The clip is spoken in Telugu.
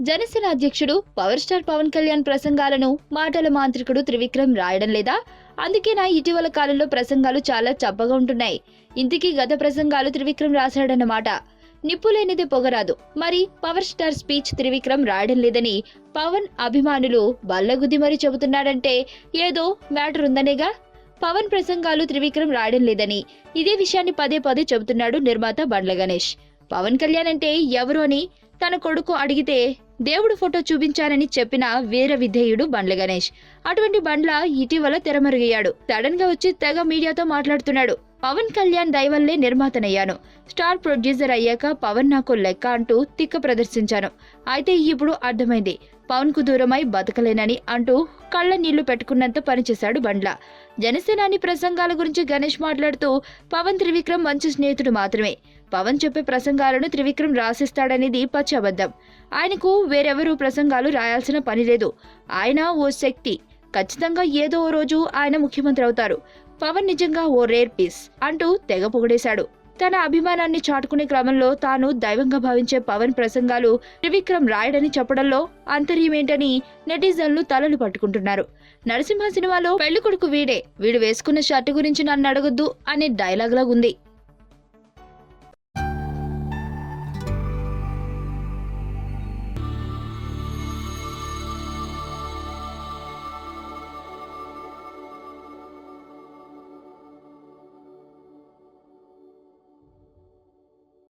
జనసేన అధ్యక్షుడు పవర్ స్టార్ పవన్ కళ్యాణ్ ప్రసంగాలను మాటల మాంత్రికుడు త్రివిక్రమ్ రాయడం లేదా? అందుకేనా ఇటీవల కాలంలో ప్రసంగాలు చాలా చప్పగా ఉంటున్నాయి? ఇంతకీ గత ప్రసంగాలు త్రివిక్రమ్ రాశాడన్నమాట. నిప్పు లేనిదే పొగరాదు. మరి పవర్ స్టార్ స్పీచ్ త్రివిక్రమ్ రాయడం లేదని పవన్ అభిమానులు బల్లగుద్ది మరీ చెబుతున్నాడంటే ఏదో మ్యాటర్ ఉందనేగా. పవన్ ప్రసంగాలు త్రివిక్రమ్ రాయడం లేదని ఇదే విషయాన్ని పదే పదే చెబుతున్నాడు నిర్మాత బండ్ల గణేష్. పవన్ కళ్యాణ్ అంటే ఎవరు అని తన కొడుకు అడిగితే దేవుడు ఫోటో చూపించానని చెప్పిన వీర విధేయుడు బండ్ల గణేష్. అటువంటి బండ్ల ఇటీవల తెరమరుగయ్యాడు. సడన్ గా వచ్చి తెగ మీడియాతో మాట్లాడుతున్నాడు. పవన్ కళ్యాణ్ దయవల్లే నిర్మాతనయ్యాను, స్టార్ ప్రొడ్యూసర్ అయ్యాక పవన్ నాకు లెక్క అంటూ తిక్క ప్రదర్శించాను. అయితే ఇప్పుడు అర్థమైంది, పవన్ కు దూరమై బతకలేనని అంటూ కళ్ళ నీళ్లు పెట్టుకున్నంత పనిచేశాడు బండ్ల. జనసేనాని ప్రసంగాల గురించి గణేష్ మాట్లాడుతూ పవన్ త్రివిక్రమ్ మంచి స్నేహితుడు మాత్రమే. పవన్ చెప్పే ప్రసంగాలను త్రివిక్రమ్ రాసిస్తాడనేది పచ్చి అబద్ధం. ఆయనకు వేరెవరూ ప్రసంగాలు రాయాల్సిన పని లేదు. ఆయన ఓ శక్తి. ఖచ్చితంగా ఏదో ఓ రోజు ఆయన ముఖ్యమంత్రి అవుతారు. పవన్ నిజంగా ఓ రేర్ పీస్ అంటూ తెగ పొగిడేశాడు. తన అభిమానాన్ని చాటుకునే క్రమంలో తాను దైవంగా భావించే పవన్ ప్రసంగాలు త్రివిక్రమ్ రాయడని చెప్పడంలో అంతర్యమేంటని నెటిజన్లు తలలు పట్టుకుంటున్నారు. నరసింహ సినిమాలో పెళ్లి కొడుకు వీడే, వీడు వేసుకున్న షర్టు గురించి నన్ను అడగొద్దు అనే డైలాగ్ లాగుంది.